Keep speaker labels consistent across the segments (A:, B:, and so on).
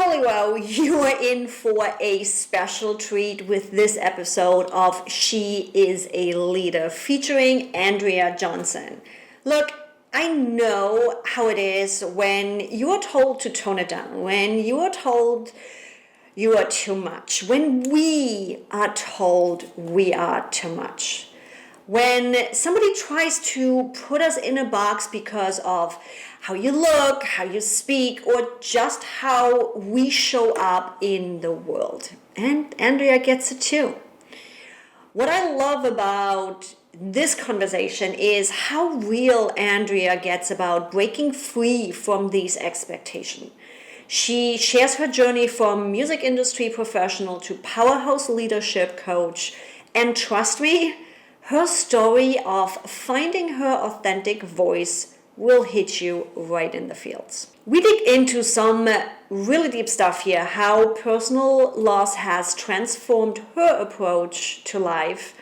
A: Hollywood, you are in for a special treat with this episode of She is a Leader featuring Andrea Johnson. Look, I know how it is when you are told to tone it down, when you are told you are too much, when we are told we are too much. When somebody tries to put us in a box because of how you look, how you speak, or just how we show up in the world. And Andrea gets it too. What I love about this conversation is how real Andrea gets about breaking free from these expectations. She shares her journey from music industry professional to powerhouse leadership coach. And trust me, her story of finding her authentic voice will hit you right in the feels. We dig into some really deep stuff here, how personal loss has transformed her approach to life,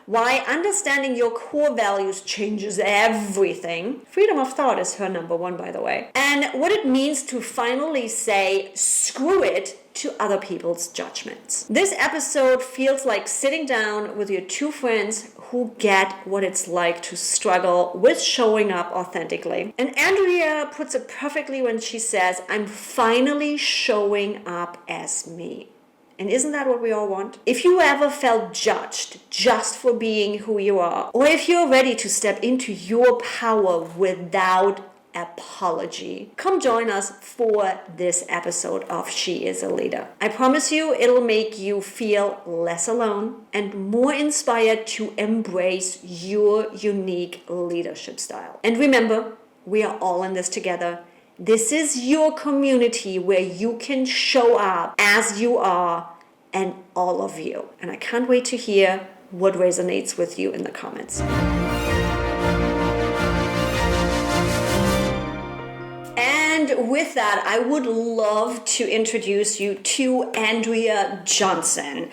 A: why understanding your core values changes everything. Freedom of thought is her number one, by the way. And what it means to finally say, screw it, to other people's judgments. This episode feels like sitting down with your two friends who get what it's like to struggle with showing up authentically. And Andrea puts it perfectly when she says, I'm finally showing up as me. And isn't that what we all want? If you ever felt judged just for being who you are, or if you're ready to step into your power without apology, come join us for this episode of She is a Leader. I promise you it'll make you feel less alone and more inspired to embrace your unique leadership style. And remember, we are all in this together. This is your community where you can show up as you are and all of you. And I can't wait to hear what resonates with you in the comments. And with that, I would love to introduce you to Andrea Johnson.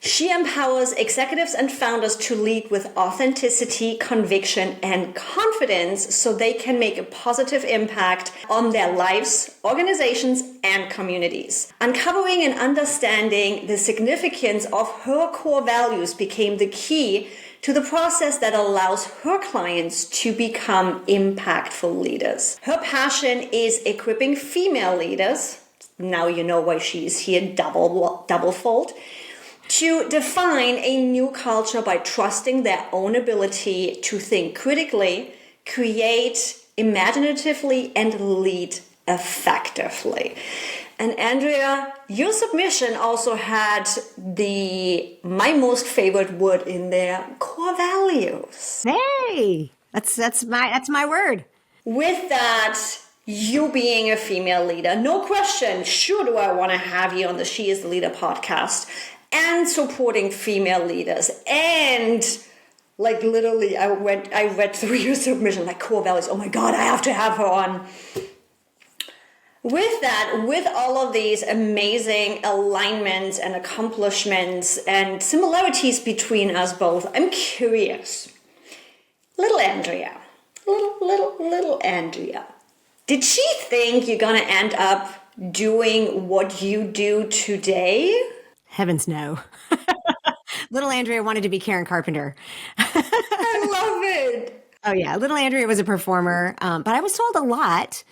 A: She empowers executives and founders to lead with authenticity, conviction, and confidence so they can make a positive impact on their lives, organizations, and communities. Uncovering and understanding the significance of her core values became the key to the process that allows her clients to become impactful leaders. Her passion is equipping female leaders, now you know why she is here double-fold, to define a new culture by trusting their own ability to think critically, create imaginatively, and lead effectively. And Andrea, your submission also had my most favorite word in there, core values.
B: Hey, that's my word.
A: With that, you being a female leader, no question, sure do I want to have you on the She is the Leader podcast, and supporting female leaders. And like literally, I read through your submission, like core values. Oh my God, I have to have her on. With that, with all of these amazing alignments and accomplishments and similarities between us both, I'm curious. Little Andrea, little Andrea, did she think you're gonna end up doing what you do today?
B: Heavens no. Little Andrea wanted to be Karen Carpenter.
A: I love it.
B: Oh yeah, little Andrea was a performer, but I was told a lot.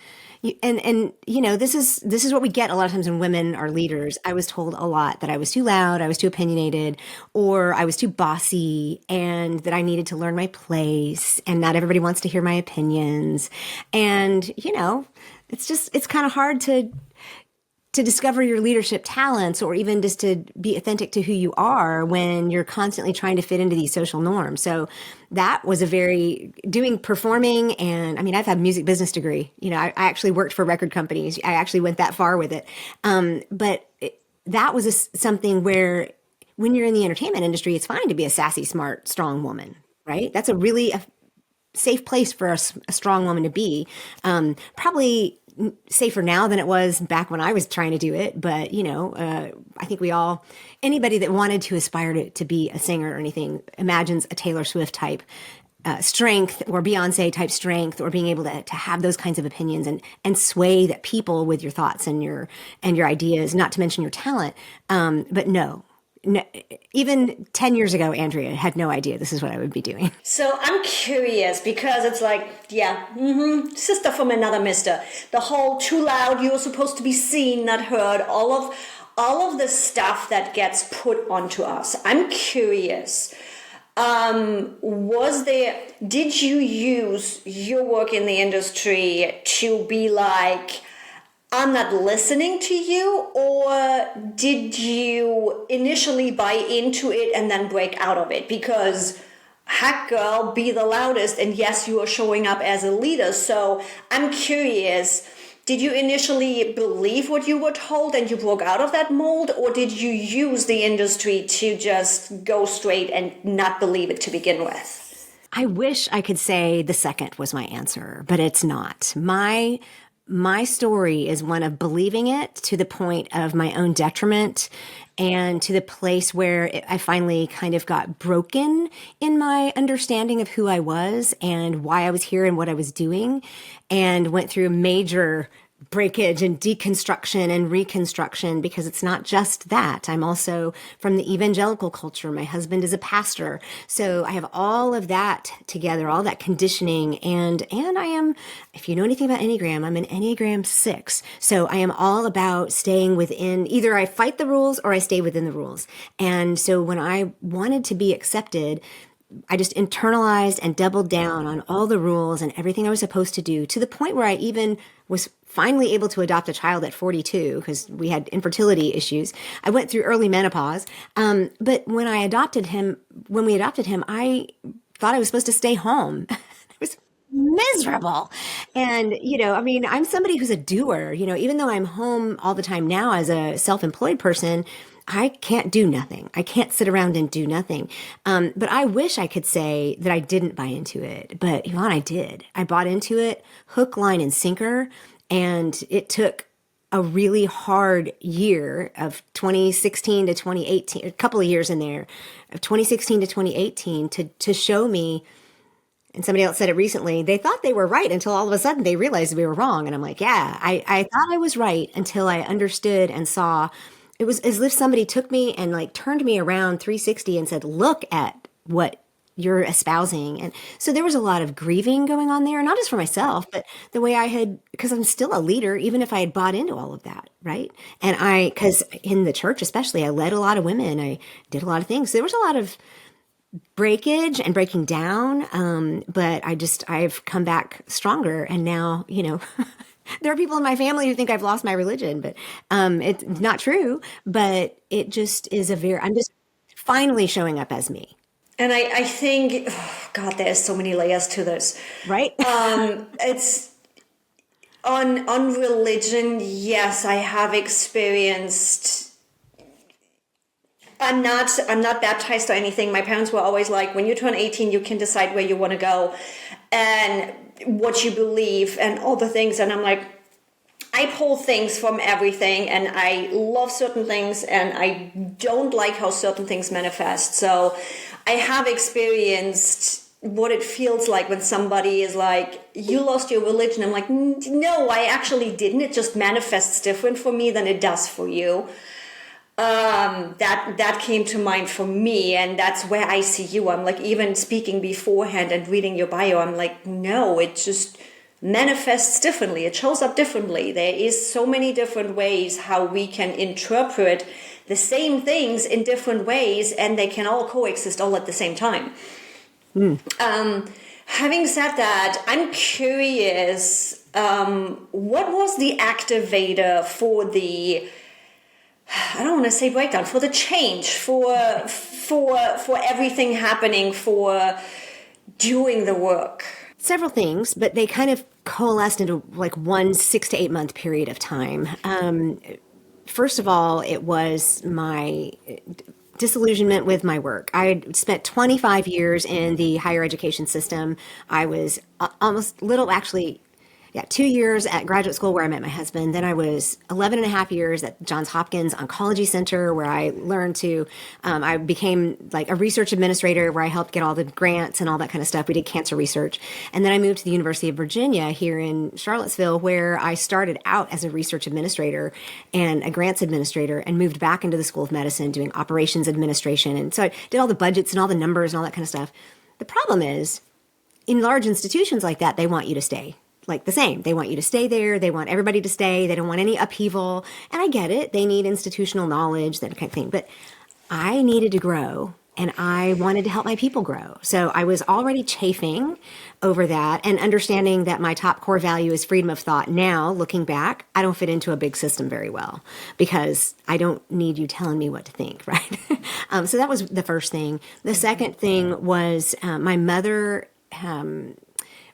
B: And you know, this is what we get a lot of times when women are leaders. I was told a lot that I was too loud, I was too opinionated, or I was too bossy, and that I needed to learn my place, and not everybody wants to hear my opinions. And you know, it's kind of hard to discover your leadership talents, or even just to be authentic to who you are when you're constantly trying to fit into these social norms. So that was doing performing. And I mean, I've had a music business degree. You know, I actually worked for record companies. I actually went that far with it. That was something where when you're in the entertainment industry, it's fine to be a sassy, smart, strong woman, right? That's a really safe place for a strong woman to be. Probably safer now than it was back when I was trying to do it. But, you know, I think anybody that wanted to aspire to be a singer or anything imagines a Taylor Swift type strength or Beyonce type strength or being able to have those kinds of opinions and sway that people with your thoughts and your ideas, not to mention your talent. But no, even 10 years ago, Andrea had no idea this is what I would be doing.
A: So I'm curious because it's like, yeah, sister from another mister. The whole too loud, you're supposed to be seen, not heard, all of the stuff that gets put onto us. I'm curious. Did you use your work in the industry to be like, I'm not listening to you, or did you initially buy into it and then break out of it? Because heck girl, be the loudest, and yes, you are showing up as a leader. So I'm curious, did you initially believe what you were told and you broke out of that mold, or did you use the industry to just go straight and not believe it to begin with?
B: I wish I could say the second was my answer, but it's not. My story is one of believing it to the point of my own detriment and to the place where I finally kind of got broken in my understanding of who I was and why I was here and what I was doing, and went through major breakage and deconstruction and reconstruction, because it's not just that. I'm also from the evangelical culture. My husband is a pastor. So I have all of that together, all that conditioning. And I am, if you know anything about Enneagram, I'm an Enneagram 6. So I am all about staying within, either I fight the rules or I stay within the rules. And so when I wanted to be accepted, I just internalized and doubled down on all the rules and everything I was supposed to do, to the point where I even was finally able to adopt a child at 42 because we had infertility issues. I went through early menopause. But when we adopted him, I thought I was supposed to stay home. I was miserable. And, I'm somebody who's a doer, even though I'm home all the time now as a self-employed person, I can't do nothing. I can't sit around and do nothing. But I wish I could say that I didn't buy into it. But Yvonne, I did. I bought into it hook, line, and sinker. And it took a really hard year of 2016 to 2018, a couple of years in there, of 2016 to 2018 to show me. And somebody else said it recently, they thought they were right until all of a sudden they realized we were wrong. And I'm like, yeah, I thought I was right until I understood and saw. It was as if somebody took me and like turned me around 360 and said, look at what you're espousing. And so there was a lot of grieving going on there, not just for myself, but the way I had, because I'm still a leader, even if I had bought into all of that, right? And because in the church especially, I led a lot of women, I did a lot of things. There was a lot of breakage and breaking down, but I've come back stronger. And now, there are people in my family who think I've lost my religion, but it's not true. But it just is I'm just finally showing up as me.
A: And I think, oh God, there's so many layers to this.
B: Right?
A: It's on religion. Yes, I have experienced. I'm not baptized or anything. My parents were always like, when you turn 18, you can decide where you want to go and what you believe and all the things. And I'm like, I pull things from everything, and I love certain things, and I don't like how certain things manifest. So I have experienced what it feels like when somebody is like, you lost your religion. I'm like, no, I actually didn't. It just manifests different for me than it does for you. That came to mind for me, and that's where I see you. I'm like, even speaking beforehand and reading your bio, I'm like, no, it just manifests differently. It shows up differently. There is so many different ways how we can interpret the same things in different ways, and they can all coexist all at the same time. Having said that, I'm curious, what was the activator for the, I don't want to say breakdown, for the change, for everything happening, for doing the work?
B: Several things, but they kind of coalesced into like one 6 to 8 month period of time. First of all, it was my disillusionment with my work. I had spent 25 years in the higher education system. I was almost little, actually, Yeah, 2 years at graduate school where I met my husband. Then I was 11 and a half years at Johns Hopkins Oncology Center where I learned to, I became like a research administrator where I helped get all the grants and all that kind of stuff. We did cancer research. And then I moved to the University of Virginia here in Charlottesville where I started out as a research administrator and a grants administrator and moved back into the School of Medicine doing operations administration. And so I did all the budgets and all the numbers and all that kind of stuff. The problem is in large institutions like that, they want you to stay. Like the same. They want you to stay there. They want everybody to stay. They don't want any upheaval. And I get it. They need institutional knowledge, that kind of thing. But I needed to grow and I wanted to help my people grow. So I was already chafing over that and understanding that my top core value is freedom of thought. Now, looking back, I don't fit into a big system very well because I don't need you telling me what to think, right? So that was the first thing. The second thing was my mother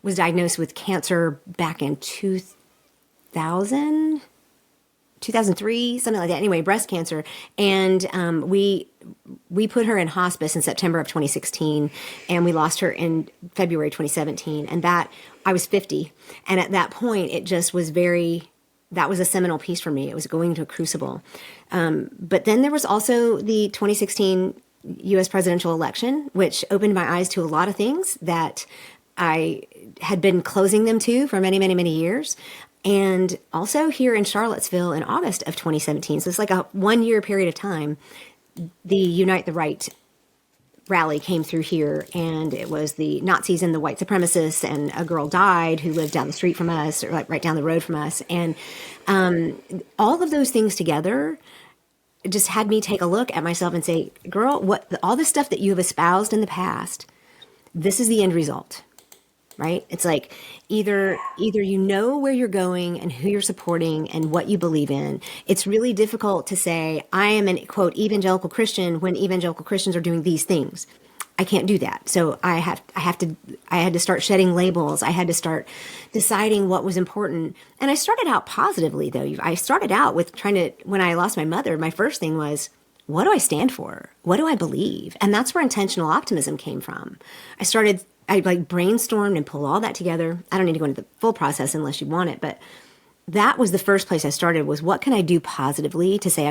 B: was diagnosed with cancer back in 2003, something like that. Anyway, breast cancer. And we put her in hospice in September of 2016, and we lost her in February 2017. And that, I was 50. And at that point, it just was that was a seminal piece for me. It was going to a crucible. But then there was also the 2016 U.S. presidential election, which opened my eyes to a lot of things that I had been closing them to for many, many, many years. And also here in Charlottesville in August of 2017. So it's like a 1 year period of time. The Unite the Right rally came through here, and it was the Nazis and the white supremacists, and a girl died who lived down the street from us, or like right down the road from us. And all of those things together just had me take a look at myself and say, girl, all the stuff that you have espoused in the past, this is the end result. Right? It's like either you know where you're going and who you're supporting and what you believe in. It's really difficult to say, I am an, quote, evangelical Christian when evangelical Christians are doing these things. I can't do that. So I had to start shedding labels. I had to start deciding what was important. And I started out positively, though. I started out with when I lost my mother, my first thing was, what do I stand for? What do I believe? And that's where intentional optimism came from. I like brainstormed and pulled all that together. I don't need to go into the full process unless you want it, but that was the first place I started was what can I do positively to say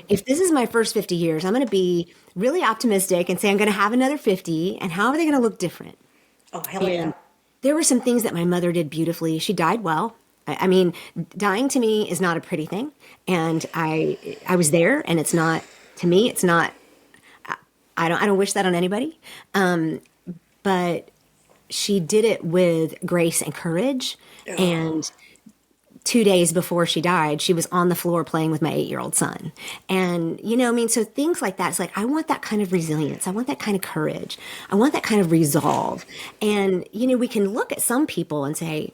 B: if this is my first 50 years, I'm going to be really optimistic and say I'm going to have another 50 and how are they going to look different?
A: Oh, hell yeah.
B: And there were some things that my mother did beautifully. She died well. I mean, dying to me is not a pretty thing. And I was there and it's not, to me, it's not, I don't wish that on anybody. But she did it with grace and courage. Oh. And 2 days before she died, she was on the floor playing with my 8-year-old son. And, so things like that, it's like, I want that kind of resilience. I want that kind of courage. I want that kind of resolve. And, we can look at some people and say,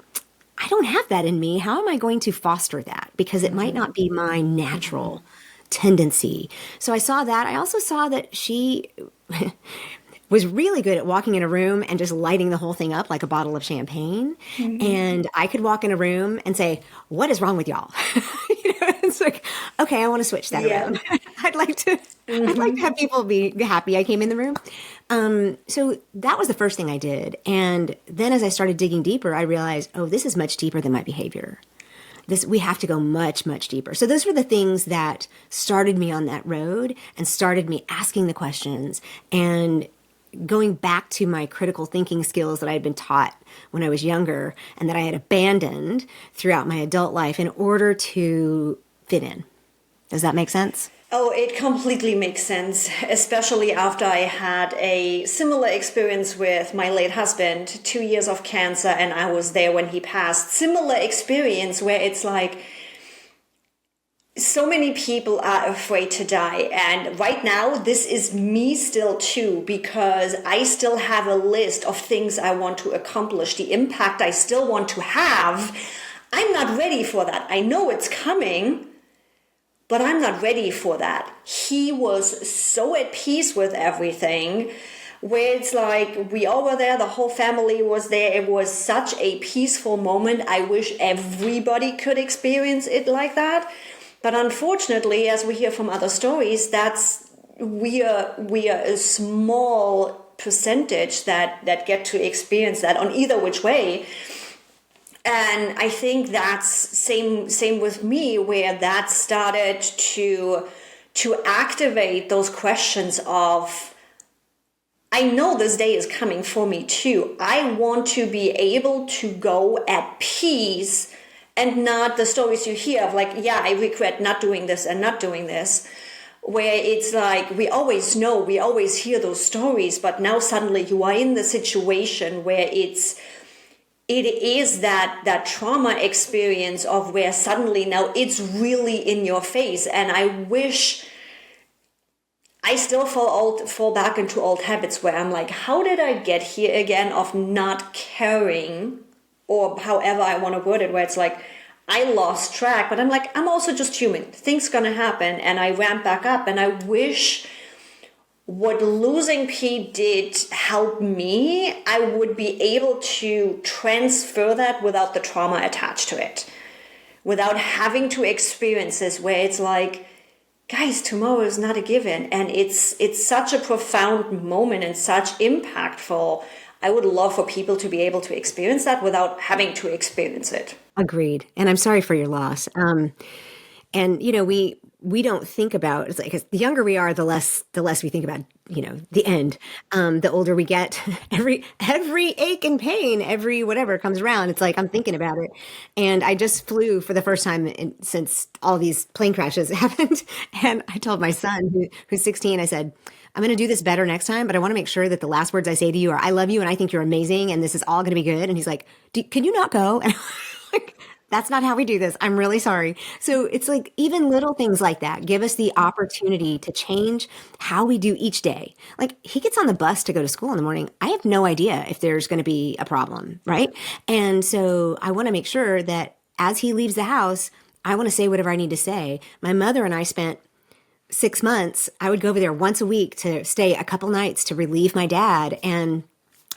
B: I don't have that in me. How am I going to foster that? Because it might not be my natural tendency. So I saw that. I also saw that she was really good at walking in a room and just lighting the whole thing up like a bottle of champagne. Mm-hmm. And I could walk in a room and say, what is wrong with y'all? It's like, okay, I want to switch that around. I'd like to have people be happy I came in the room. So that was the first thing I did. And then as I started digging deeper, I realized, this is much deeper than my behavior. We have to go much, much deeper. So those were the things that started me on that road and started me asking the questions and going back to my critical thinking skills that I had been taught when I was younger and that I had abandoned throughout my adult life in order to fit in. Does that make sense?
A: Oh, it completely makes sense, especially after I had a similar experience with my late husband, 2 years of cancer, and I was there when he passed. Similar experience where it's like, so many people are afraid to die. And right now, this is me still too, because I still have a list of things I want to accomplish, the impact I still want to have. I'm not ready for that. I know it's coming, but I'm not ready for that. He was so at peace with everything, where it's like we all were there, the whole family was there. It was such a peaceful moment. I wish everybody could experience it like that. But unfortunately, as we hear from other stories, we are a small percentage that get to experience that on either which way. And I think that's same with me, where that started to activate those questions of, I know this day is coming for me too. I want to be able to go at peace, and not the stories you hear of like, yeah, I regret not doing this and not doing this, where it's like we always know, we always hear those stories, but now suddenly you are in the situation where it is that trauma experience of where suddenly now it's really in your face. And I wish I still fall back into old habits where I'm like, how did I get here again, of not caring, or however I want to word it, where it's like I lost track, but I'm like, I'm also just human. Things gonna happen, and I ramp back up. And I wish what losing Pete did help me, I would be able to transfer that without the trauma attached to it, without having to experience this where it's like, guys, tomorrow is not a given, and it's such a profound moment and such impactful. I would love for people to be able to experience that without having to experience it.
B: Agreed. And I'm sorry for your loss. And we don't think about, it's like, 'cause the younger we are, the less we think about, the end. The older we get, every ache and pain, every whatever comes around, it's like I'm thinking about it. And I just flew for the first time since all these plane crashes happened. And I told my son, who's 16, I said, I'm going to do this better next time, but I want to make sure that the last words I say to you are, I love you and I think you're amazing and this is all going to be good. And he's like, can you not go? And I'm like, that's not how we do this. I'm really sorry. So it's like even little things like that give us the opportunity to change how we do each day. Like he gets on the bus to go to school in the morning. I have no idea if there's going to be a problem, right? And so I want to make sure that as he leaves the house, I want to say whatever I need to say. My mother and I spent 6 months. I would go over there once a week to stay a couple nights to relieve my dad, and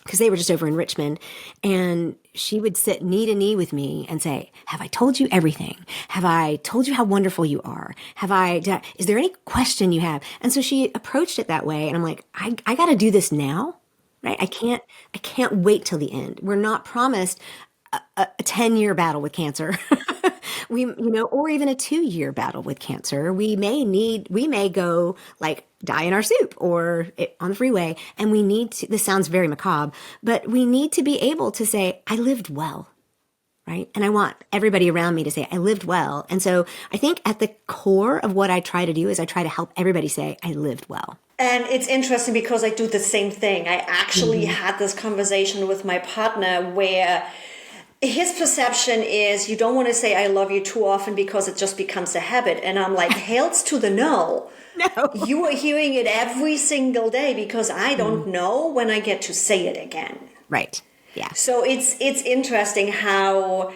B: because they were just over in Richmond, and she would sit knee to knee with me and say, have I told you everything? Have I told you how wonderful you are? Is there any question you have? And so she approached it that way. And I'm like, I got to do this now, right? I can't wait till the end. We're not promised a 10-year battle with cancer. Or even a 2-year battle with cancer. We may go like die in our soup or on the freeway. And we need to, this sounds very macabre, but we need to be able to say, I lived well, right? And I want everybody around me to say, I lived well. And so I think at the core of what I try to do is I try to help everybody say, I lived well.
A: And it's interesting because I do the same thing. I actually had this conversation with my partner where his perception is you don't want to say I love you too often because it just becomes a habit. And I'm like, hails to the no. No. You are hearing it every single day because I don't know when I get to say it again.
B: Right. Yeah.
A: So it's interesting how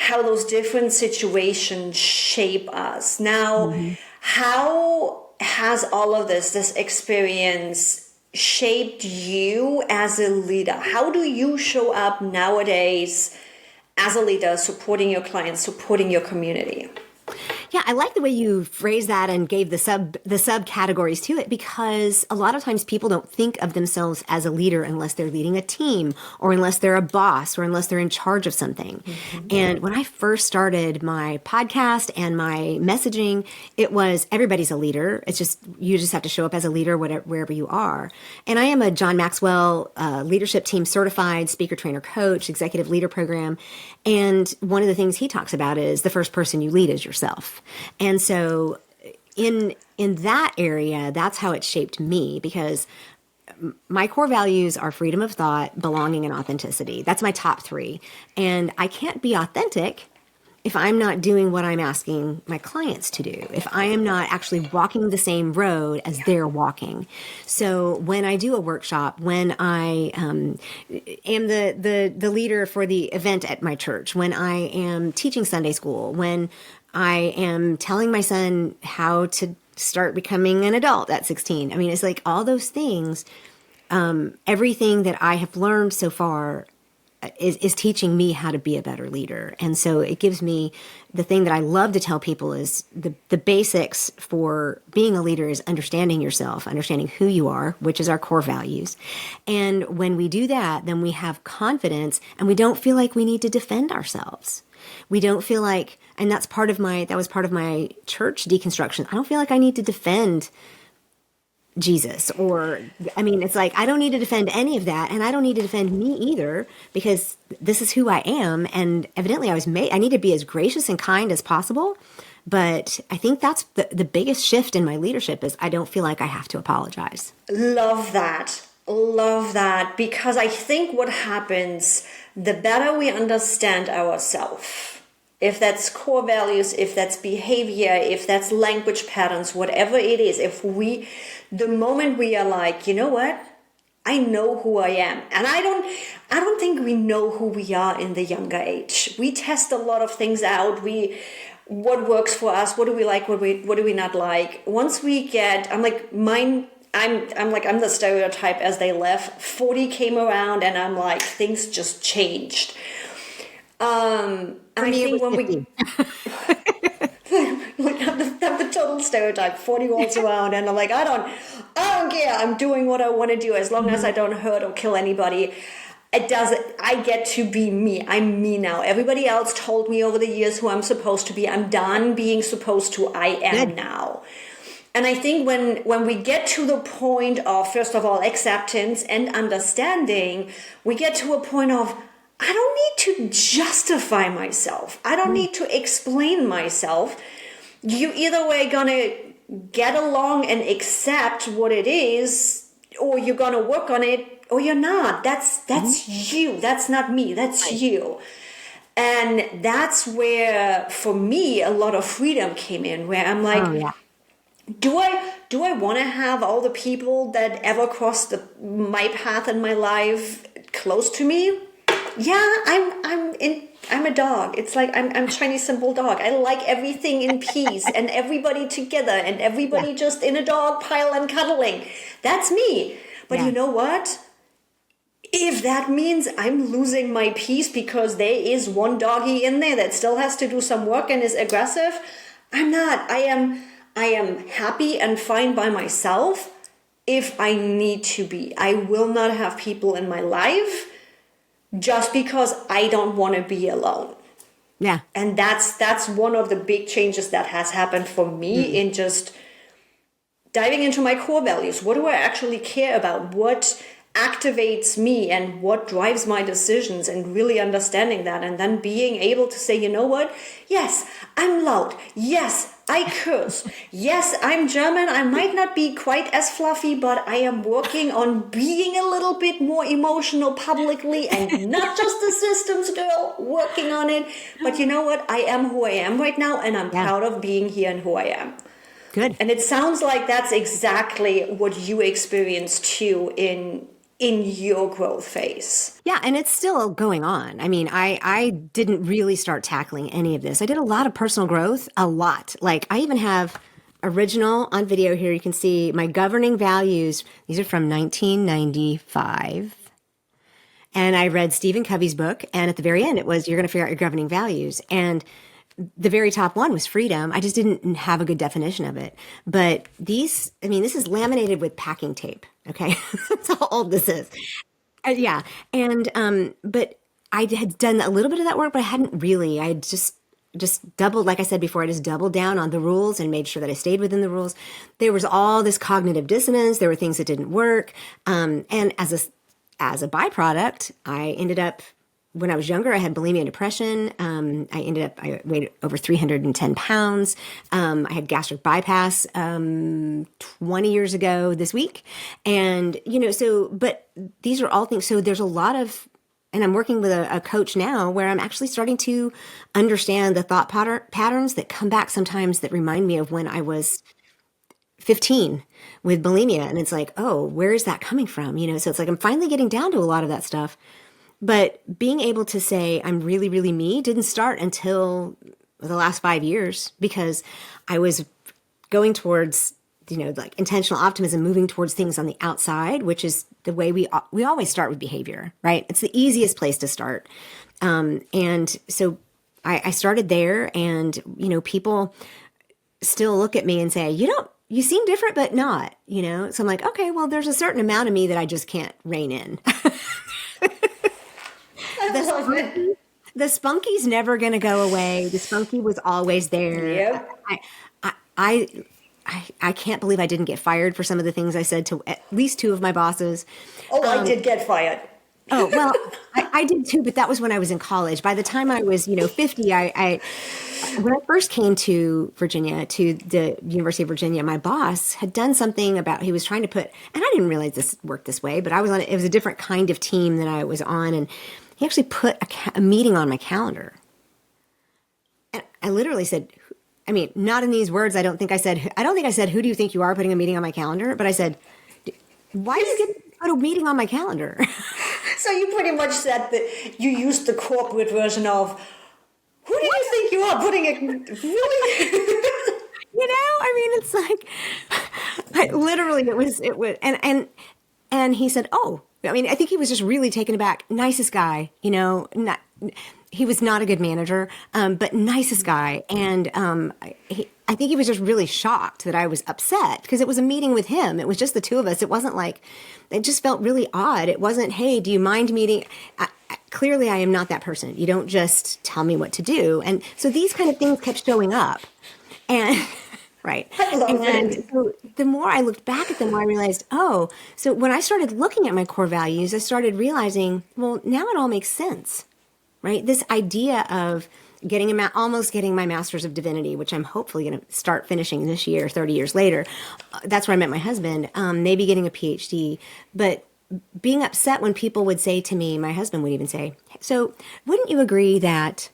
A: those different situations shape us. Now, how has all of this experience shaped you as a leader? How do you show up nowadays as a leader, supporting your clients, supporting your community?
B: Yeah, I like the way you phrased that and gave the subcategories to it, because a lot of times people don't think of themselves as a leader unless they're leading a team or unless they're a boss or unless they're in charge of something. And when I first started my podcast and my messaging, it was everybody's a leader. It's just, you just have to show up as a leader wherever you are. And I am a John Maxwell leadership team certified speaker, trainer, coach, executive leader program. And one of the things he talks about is the first person you lead is yourself. And so in that area, that's how it shaped me, because my core values are freedom of thought, belonging, and authenticity. That's my top 3. And I can't be authentic if I'm not doing what I'm asking my clients to do, if I am not actually walking the same road as they're walking. So when I do a workshop, when I am the leader for the event at my church, when I am teaching Sunday school, when I am telling my son how to start becoming an adult at 16. I mean, it's like all those things, everything that I have learned so far is teaching me how to be a better leader. And so it gives me the thing that I love to tell people is the basics for being a leader is understanding yourself, understanding who you are, which is our core values. And when we do that, then we have confidence and we don't feel like we need to defend ourselves. We don't feel like, and that was part of my church deconstruction. I don't feel like I need to defend Jesus it's like, I don't need to defend any of that. And I don't need to defend me either, because this is who I am. And evidently I need to be as gracious and kind as possible. But I think that's the biggest shift in my leadership is I don't feel like I have to apologize.
A: Love that. Love that. Because I think what happens, the better we understand ourselves, if that's core values, if that's behavior, if that's language patterns, whatever it is, the moment we are like, you know what? I know who I am. And I don't think we know who we are in the younger age. We test a lot of things out. What works for us? What do we like? What do we not like? Once we get, I'm the stereotype as they left. 40 came around and I'm like, things just changed.
B: For me, it was 50.
A: I'm the total stereotype. 40 rolls around and I'm like, I don't care. I'm doing what I want to do as long as I don't hurt or kill anybody. I get to be me. I'm me now. Everybody else told me over the years who I'm supposed to be. I'm done being supposed to. I am now. And I think when we get to the point of, first of all, acceptance and understanding, we get to a point of, I don't need to justify myself. I don't need to explain myself. You either way gonna get along and accept what it is, or you're gonna work on it, or you're not. That's you. That's not me. That's you. And that's where, for me, a lot of freedom came in, where I'm like, do I want to have all the people that ever crossed my path in my life close to me? Yeah, I'm a dog. It's like I'm Chinese simple dog. I like everything in peace and everybody together and everybody just in a dog pile and cuddling. That's me. But you know what? If that means I'm losing my peace because there is one doggy in there that still has to do some work and is aggressive, I'm not. I am happy and fine by myself if I need to be. I will not have people in my life just because I don't want to be alone.
B: Yeah.
A: And that's one of the big changes that has happened for me in just diving into my core values. What do I actually care about? What activates me and what drives my decisions, and really understanding that, and then being able to say, you know what? Yes, I'm loud. Yes, I curse. Yes, I'm German. I might not be quite as fluffy, but I am working on being a little bit more emotional publicly and not just the systems girl, working on it. But you know what? I am who I am right now, and I'm proud of being here and who I am.
B: Good.
A: And it sounds like that's exactly what you experienced too in your growth phase.
B: Yeah, and it's still going on. I mean, I didn't really start tackling any of this. I did a lot of personal growth, a lot. Like, I even have original on video here. You can see my governing values. These are from 1995. And I read Stephen Covey's book, and at the very end, it was, you're going to figure out your governing values. And the very top one was freedom. I just didn't have a good definition of it. But this is laminated with packing tape. Okay. That's how old this is. Yeah. And, but I had done a little bit of that work, but I hadn't really. I had just doubled, like I said before, I just doubled down on the rules and made sure that I stayed within the rules. There was all this cognitive dissonance. There were things that didn't work. And as a byproduct, I ended up, when I was younger, I had bulimia and depression. I weighed over 310 pounds. I had gastric bypass 20 years ago this week. And, but these are all things. So there's a lot of, and I'm working with a coach now where I'm actually starting to understand the thought patterns that come back sometimes that remind me of when I was 15 with bulimia. And it's like, oh, where is that coming from? So it's like, I'm finally getting down to a lot of that stuff. But being able to say I'm really, really me didn't start until the last 5 years, because I was going towards like intentional optimism, moving towards things on the outside, which is the way we always start with behavior, right? It's the easiest place to start. And so I started there, and, people still look at me and say, you seem different, but not, So I'm like, okay, well, there's a certain amount of me that I just can't rein in. The spunky's never going to go away. The spunky was always there.
A: Yep.
B: I can't believe I didn't get fired for some of the things I said to at least two of my bosses.
A: Oh, I did get fired.
B: Oh, well, I did too, but that was when I was in college. By the time I was, 50, when I first came to Virginia, to the University of Virginia, my boss had done something about, he was trying to put, and I didn't realize this worked this way, but it was a different kind of team than I was on. And he actually put a meeting on my calendar. And I literally said, not in these words. I don't think I said, who do you think you are, putting a meeting on my calendar? But I said, why do you put a meeting on my calendar?
A: So you pretty much said that you used the corporate version of, who do you think you are, putting it, really?
B: It's like, it was, and he said, oh, I think he was just really taken aback. Nicest guy, he was not a good manager, but nicest guy. And I think he was just really shocked that I was upset, because it was a meeting with him. It was just the two of us. It wasn't like, it just felt really odd. It wasn't, hey, do you mind meeting? Clearly, I am not that person. You don't just tell me what to do. And so these kind of things kept showing up. And right.
A: I love it.
B: So the more I looked back at them, I realized, so when I started looking at my core values, I started realizing, well, now it all makes sense, right? This idea of almost getting my Master's of Divinity, which I'm hopefully going to start finishing this year, 30 years later. That's where I met my husband, maybe getting a PhD, but being upset when people would say to me, my husband would even say, so wouldn't you agree that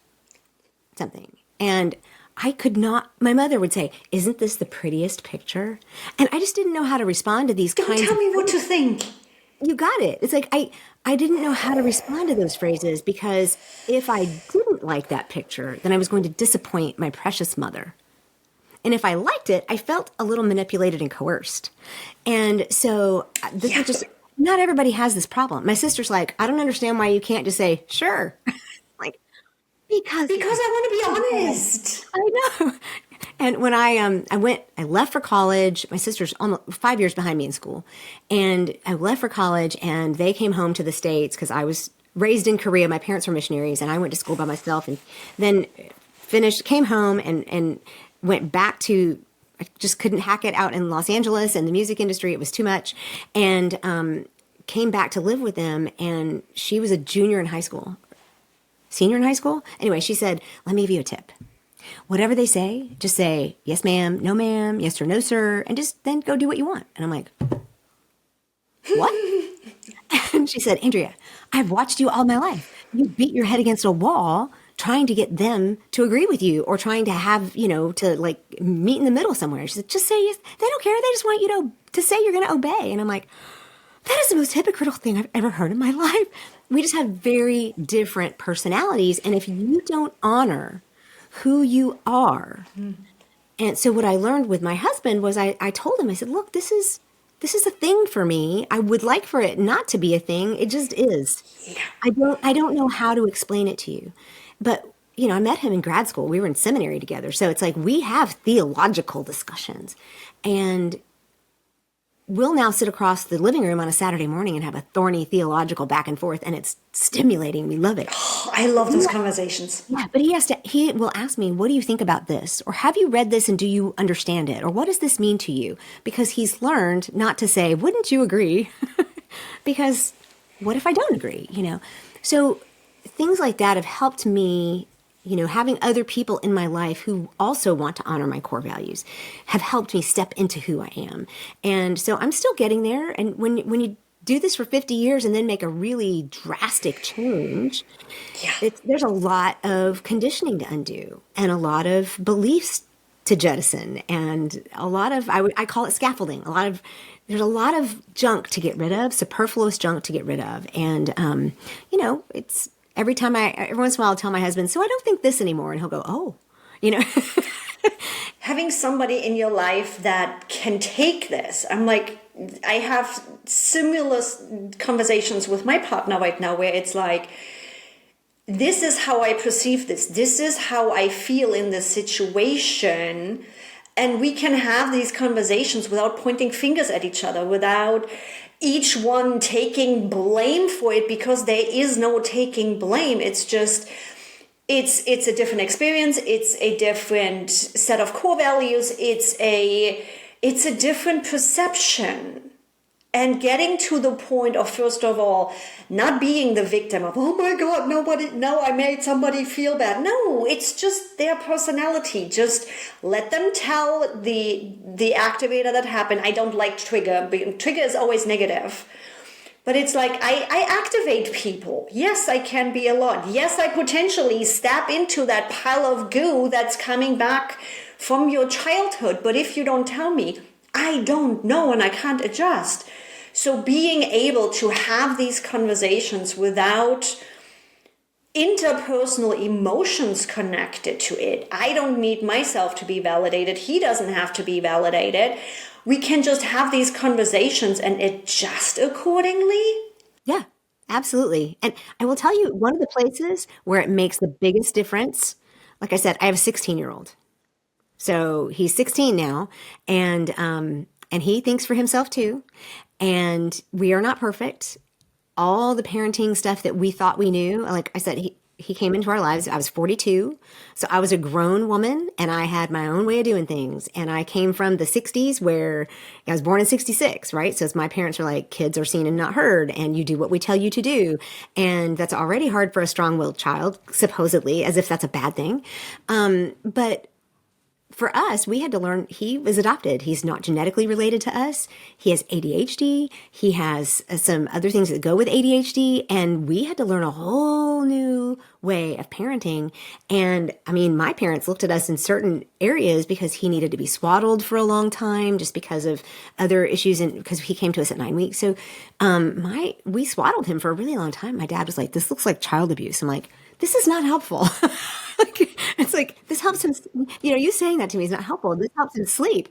B: something? And I could not, my mother would say, isn't this the prettiest picture? And I just didn't know how to respond to these kinds of things.
A: Don't tell me what to think.
B: You got it. It's like, I didn't know how to respond to those phrases, because if I didn't like that picture, then I was going to disappoint my precious mother. And if I liked it, I felt a little manipulated and coerced. And so this is just, not everybody has this problem. My sister's like, I don't understand why you can't just say, sure. Like, because
A: I want to be honest.
B: I know. And when I left for college. My sister's almost 5 years behind me in school, and I left for college, and they came home to the States because I was raised in Korea. My parents were missionaries, and I went to school by myself, and then came home and went back to, I just couldn't hack it out in Los Angeles and the music industry. It was too much. And came back to live with them, and she was a senior in high school. Anyway, she said, let me give you a tip. Whatever they say, just say, yes, ma'am, no, ma'am, yes or no, sir, and just then go do what you want. And I'm like, what? And she said, Andrea, I've watched you all my life. You beat your head against a wall trying to get them to agree with you, or trying to have, to like meet in the middle somewhere. She said, just say yes. They don't care. They just want you to say you're going to obey. And I'm like, that is the most hypocritical thing I've ever heard in my life. We just have very different personalities. And if you don't honor who you are. And so what I learned with my husband was I told him, I said, look, this is a thing for me. I would like for it not to be a thing. It just is. Yeah. I don't know how to explain it to you. But, I met him in grad school. We were in seminary together. So it's like we have theological discussions. And we'll now sit across the living room on a Saturday morning and have a thorny theological back and forth, and it's stimulating. We love it.
A: Oh, I love those conversations.
B: Yeah, but he will ask me, what do you think about this? Or have you read this and do you understand it? Or what does this mean to you? Because he's learned not to say, wouldn't you agree? Because what if I don't agree? So things like that have helped me. Having other people in my life who also want to honor my core values have helped me step into who I am. And so I'm still getting there. And when you do this for 50 years and then make a really drastic change, there's a lot of conditioning to undo, and a lot of beliefs to jettison, and a lot of, I call it scaffolding. There's a lot of junk to get rid of, superfluous junk to get rid of. And, it's, every once in a while I'll tell my husband, so I don't think this anymore. And he'll go, oh,
A: having somebody in your life that can take this. I'm like, I have similar conversations with my partner right now where it's like, this is how I perceive this. This is how I feel in this situation. And we can have these conversations without pointing fingers at each other, without each one taking blame for it, because there is no taking blame. It's just, it's a different experience. It's a different set of core values. It's a different perception. And getting to the point of, first of all, not being the victim of, oh my God, no, I made somebody feel bad. No, it's just their personality. Just let them tell the activator that happened. I don't like trigger. Trigger is always negative. But it's like, I activate people. Yes, I can be a lot. Yes, I potentially step into that pile of goo that's coming back from your childhood. But if you don't tell me, I don't know and I can't adjust. So being able to have these conversations without interpersonal emotions connected to it. I don't need myself to be validated. He doesn't have to be validated. We can just have these conversations and adjust accordingly.
B: Yeah, absolutely. And I will tell you, one of the places where it makes the biggest difference, like I said, I have a 16-year-old. So he's 16 now, and he thinks for himself too. And we are not perfect. All the parenting stuff that we thought we knew, like I said, he came into our lives. I was 42. So I was a grown woman and I had my own way of doing things. And I came from the 60s where I was born in 66, right? So my parents were like, kids are seen and not heard, and you do what we tell you to do. And that's already hard for a strong-willed child, supposedly, as if that's a bad thing. But for us, we had to learn he was adopted. He's not genetically related to us. He has ADHD. He has some other things that go with ADHD. And we had to learn a whole new way of parenting. And I mean, my parents looked at us in certain areas because he needed to be swaddled for a long time, just because of other issues, and because he came to us at 9 weeks. So we swaddled him for a really long time. My dad was like, this looks like child abuse. I'm like, this is not helpful. It's like, this helps him, you saying that to me is not helpful. This helps him sleep.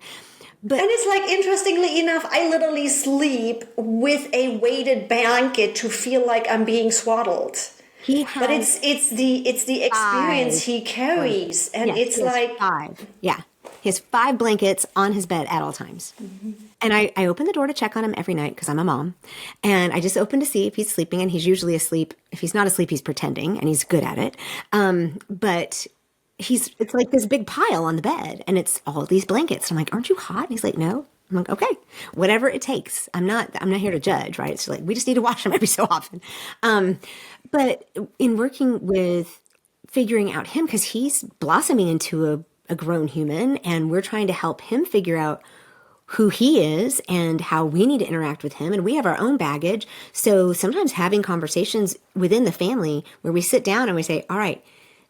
A: And it's like, interestingly enough, I literally sleep with a weighted blanket to feel like I'm being swaddled. But it's the experience he carries. And it's like
B: 5. Yeah. He has 5 blankets on his bed at all times. Mm-hmm. And I open the door to check on him every night because I'm a mom. And I just open to see if he's sleeping, and he's usually asleep. If he's not asleep, he's pretending, and he's good at it. But it's like this big pile on the bed, and it's all these blankets. I'm like, aren't you hot? And he's like, no. I'm like, okay, whatever it takes. I'm not here to judge, right? It's like, we just need to wash them every so often. But in working with figuring out him, because he's blossoming into a grown human, and we're trying to help him figure out who he is and how we need to interact with him. And we have our own baggage. So sometimes having conversations within the family where we sit down and we say, all right,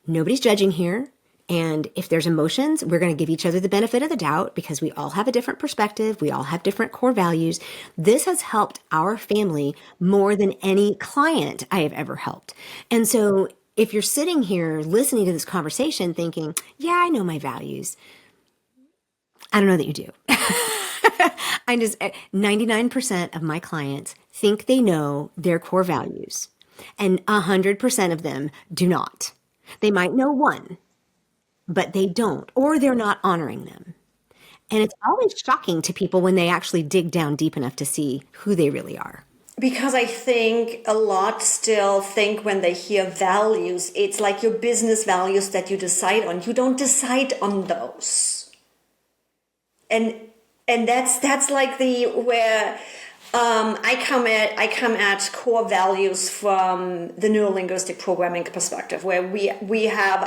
B: nobody's judging here. And if there's emotions, we're going to give each other the benefit of the doubt because we all have a different perspective. We all have different core values. This has helped our family more than any client I have ever helped. And so if you're sitting here listening to this conversation thinking, yeah, I know my values, I don't know that you do. 99% of my clients think they know their core values, and 100% of them do not. They might know one, but they don't, or they're not honoring them. And it's always shocking to people when they actually dig down deep enough to see who they really are.
A: Because I think a lot still think when they hear values, it's like your business values that you decide on. You don't decide on those. And that's like where I come at core values from the Neuro-Linguistic programming perspective, where we have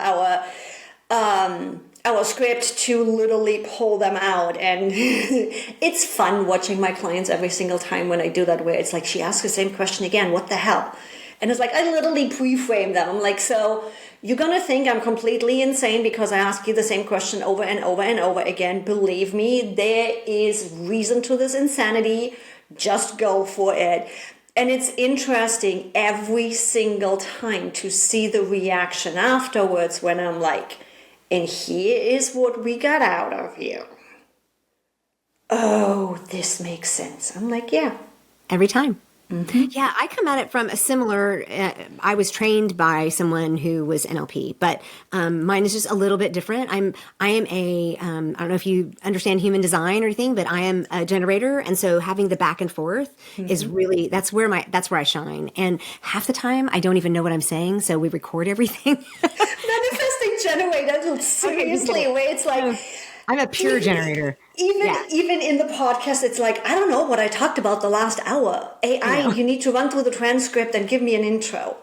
A: our script to literally pull them out. And it's fun watching my clients every single time when I do that, where it's like, she asks the same question again, what the hell? And it's like, I literally pre-frame them. I'm like, so you're going to think I'm completely insane because I ask you the same question over and over and over again. Believe me, there is reason to this insanity. Just go for it. And it's interesting every single time to see the reaction afterwards when I'm like, And here is what we got out of you. Oh, this makes sense. I'm like, yeah.
B: Every time. Yeah, I come at it from a similar. I was trained by someone who was NLP, but mine is just a little bit different. I am a. I don't know if you understand human design or anything, but I am a generator, and so having the back and forth is really that's where I shine. And half the time, I don't even know what I'm saying, so we record everything.
A: Manifesting generator, seriously, where it's like.
B: I'm a pure generator.
A: Even in the podcast, it's like, I don't know what I talked about the last hour. AI, you need to run through the transcript and give me an intro.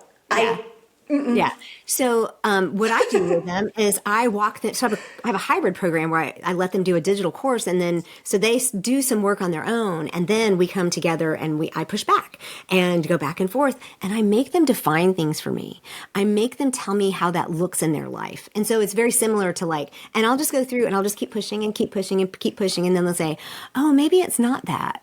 B: Yeah. So what I do with them is I walk them. So I have a hybrid program where I let them do a digital course, and then so they do some work on their own, and then we come together and I push back and go back and forth, and I make them define things for me. I make them tell me how that looks in their life, and so it's very similar to like, and I'll just go through and I'll just keep pushing and keep pushing and keep pushing, and then they'll say, "Oh, maybe it's not that."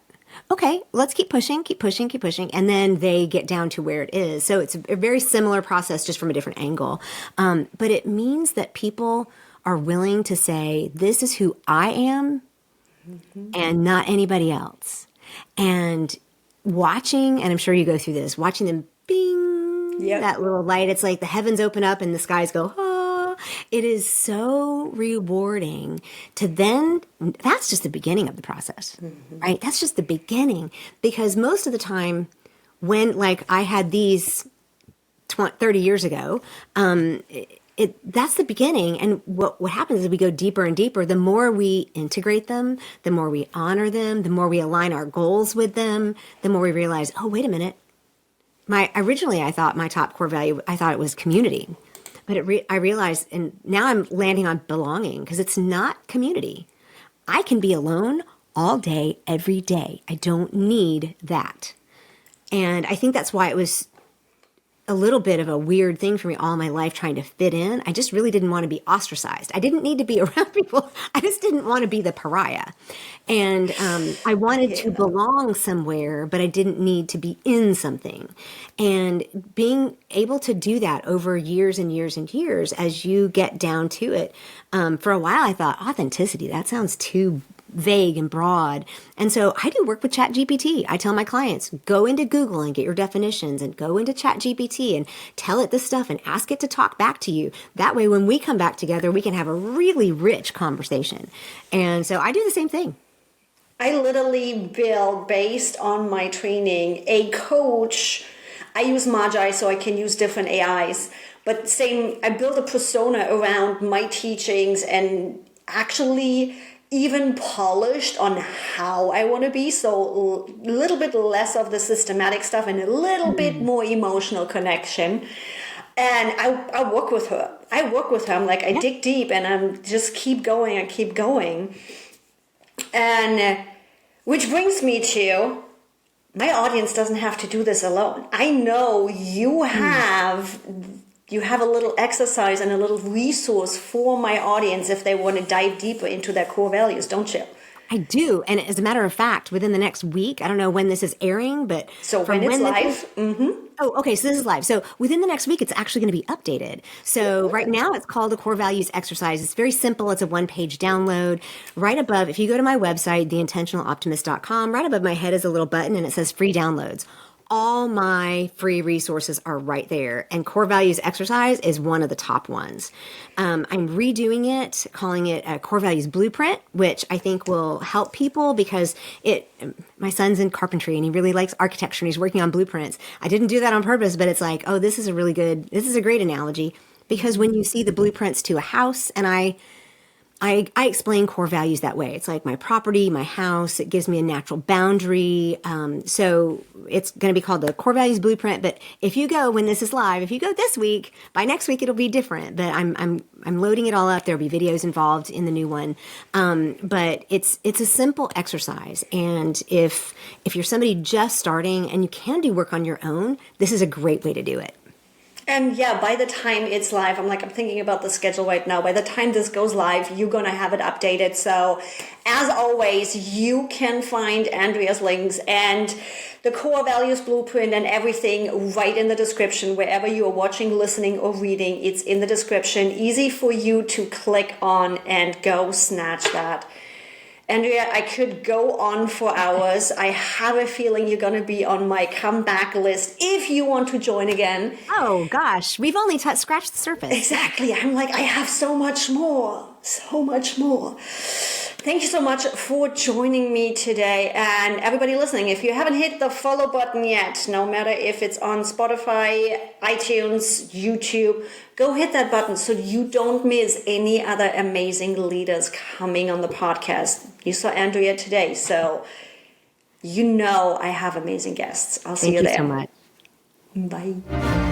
B: Okay, let's keep pushing, keep pushing, keep pushing. And then they get down to where it is. So it's a very similar process, just from a different angle. But it means that people are willing to say, this is who I am and not anybody else. And watching, and I'm sure you go through this, watching them bing, that little light. It's like the heavens open up and the skies go, oh. It is so rewarding to then, that's just the beginning of the process, right? That's just the beginning, because most of the time when like I had these 30 years ago, that's the beginning. And what happens is we go deeper and deeper. The more we integrate them, the more we honor them, the more we align our goals with them, the more we realize, oh, wait a minute. Originally I thought my top core value, I thought it was community. But I realized, and now I'm landing on belonging, because it's not community. I can be alone all day, every day. I don't need that. And I think that's why it was a little bit of a weird thing for me all my life, trying to fit in. I just really didn't want to be ostracized. I didn't need to be around people. I just didn't want to be the pariah. And I wanted to belong somewhere, but I didn't need to be in something. And being able to do that over years and years and years, as you get down to it, for a while I thought, authenticity, that sounds too vague and broad. And so I do work with ChatGPT. I tell my clients, go into Google and get your definitions, and go into ChatGPT and tell it this stuff and ask it to talk back to you. That way, when we come back together, we can have a really rich conversation. And so I do the same thing.
A: I literally build, based on my training, a coach. I use Magi, so I can use different AIs. But I build a persona around my teachings, and actually even polished on how I want to be. So a little bit less of the systematic stuff and a little bit more emotional connection. And I work with her. I'm like, I dig deep, and I'm just keep going and keep going. And which brings me to, my audience doesn't have to do this alone. I know you have a little exercise and a little resource for my audience if they want to dive deeper into their core values, don't you?
B: I do. And as a matter of fact, within the next week, I don't know when this is airing, but
A: so when it's live.
B: Oh, okay. So this is live. So within the next week, it's actually going to be updated. So right now it's called a core values exercise. It's very simple. It's a 1-page download. Right above, if you go to my website, theintentionaloptimist.com, right above my head is a little button, and it says free downloads. All my free resources are right there. And core values exercise is one of the top ones. I'm redoing it, calling it a core values blueprint, which I think will help people, because my son's in carpentry and he really likes architecture and he's working on blueprints. I didn't do that on purpose, but it's like, oh, this is a great analogy, because when you see the blueprints to a house, and I explain core values that way. It's like my property, my house. It gives me a natural boundary. So it's going to be called the Core Values Blueprint. But if you go, when this is live, if you go this week, by next week it'll be different. But I'm loading it all up. There'll be videos involved in the new one. But it's a simple exercise. And if you're somebody just starting and you can do work on your own, this is a great way to do it.
A: And yeah, by the time it's live, I'm thinking about the schedule right now. By the time this goes live, you're going to have it updated. So as always, you can find Andrea's links and the core values blueprint and everything right in the description. Wherever you are watching, listening, or reading, it's in the description. Easy for you to click on and go snatch that. Andrea, I could go on for hours. I have a feeling you're going to be on my comeback list if you want to join again.
B: Oh gosh, we've only scratched the surface.
A: Exactly. I'm like, I have so much more. So much more. Thank you so much for joining me today. And everybody listening, if you haven't hit the follow button yet, no matter if it's on Spotify, iTunes, YouTube, go hit that button so you don't miss any other amazing leaders coming on the podcast. You saw Andrea today, so you know I have amazing guests. I'll see you there.
B: Thank you so much.
A: Bye.